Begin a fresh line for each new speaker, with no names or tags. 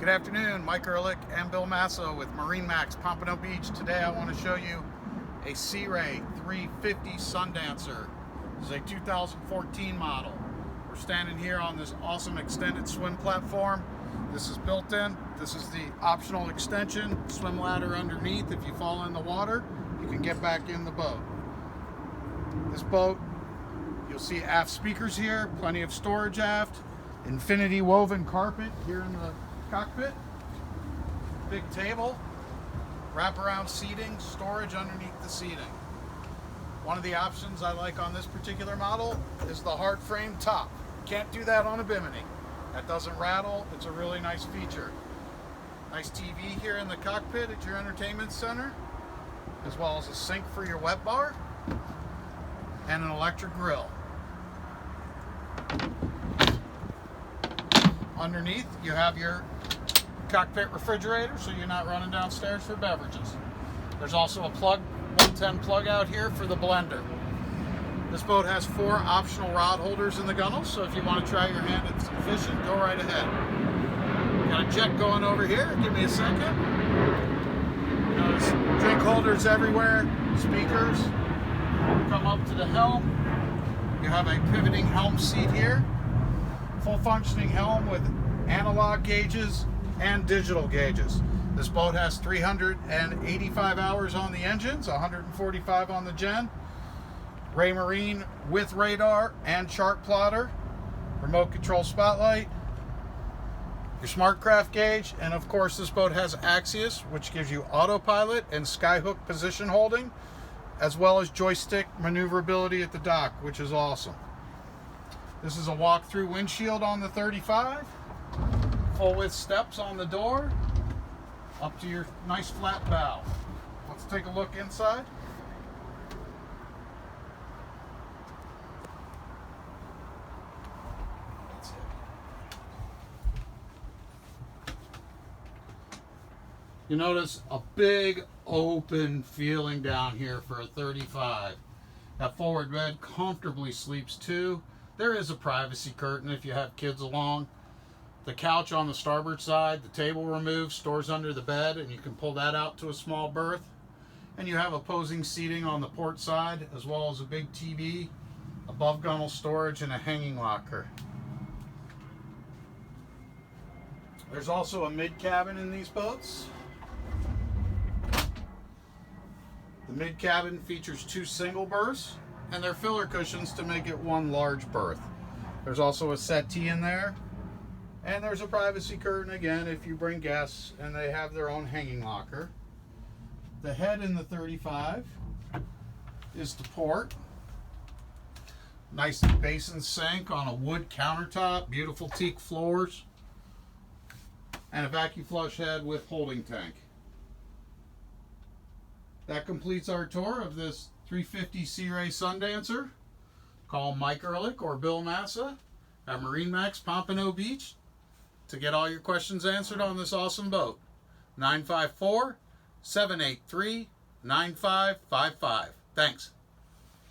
Good afternoon, Mike Ehrlich and Bill Massa with MarineMax, Pompano Beach. Today I want to show you a Sea Ray 350 Sundancer. This is a 2014 model. We're standing here on this awesome extended swim platform. This is built in. This is the optional extension, swim ladder underneath. If you fall in the water, you can get back in the boat. This boat, you'll see aft speakers here, plenty of storage aft, infinity woven carpet here in the cockpit, big table, wraparound seating, storage underneath the seating. One of the options I like on this particular model is the hard frame top. Can't do that on a Bimini. That doesn't rattle. It's a really nice feature. Nice TV here in the cockpit at your entertainment center, as well as a sink for your wet bar and an electric grill. Underneath, you have your cockpit refrigerator, so you're not running downstairs for beverages. There's also a 110 plug out here for the blender. This boat has 4 optional rod holders in the gunnels, so if you want to try your hand at some fishing, go right ahead. Got a jet going over here. Give me a second. There's drink holders everywhere, speakers. Come up to the helm. You have a pivoting helm seat here. Full functioning helm with analog gauges and digital gauges. This boat has 385 hours on the engines, 145 on the gen. Raymarine with radar and chart plotter, remote control spotlight, your SmartCraft gauge, and of course this boat has Axius, which gives you autopilot and skyhook position holding, as well as joystick maneuverability at the dock, which is awesome. This is a walk-through windshield on the 35, full-width steps on the door, up to your nice flat bow. Let's take a look inside. You notice a big open feeling down here for a 35. That forward bed comfortably sleeps 2. There is a privacy curtain if you have kids along. The couch on the starboard side, the table removed, stores under the bed, and you can pull that out to a small berth. And you have opposing seating on the port side, as well as a big TV, above gunnel storage, and a hanging locker. There's also a mid-cabin in these boats. The mid-cabin features 2 single berths, and they're filler cushions to make it 1 large berth. There's also a settee in there, and there's a privacy curtain again if you bring guests, and they have their own hanging locker. The head in the 35 is to port. Nice basin sink on a wood countertop, beautiful teak floors, and a vacuum flush head with holding tank. That completes our tour of this 350 Sea Ray Sundancer. Call Mike Ehrlich or Bill Massa at MarineMax Pompano Beach to get all your questions answered on this awesome boat. 954-783-9555. Thanks.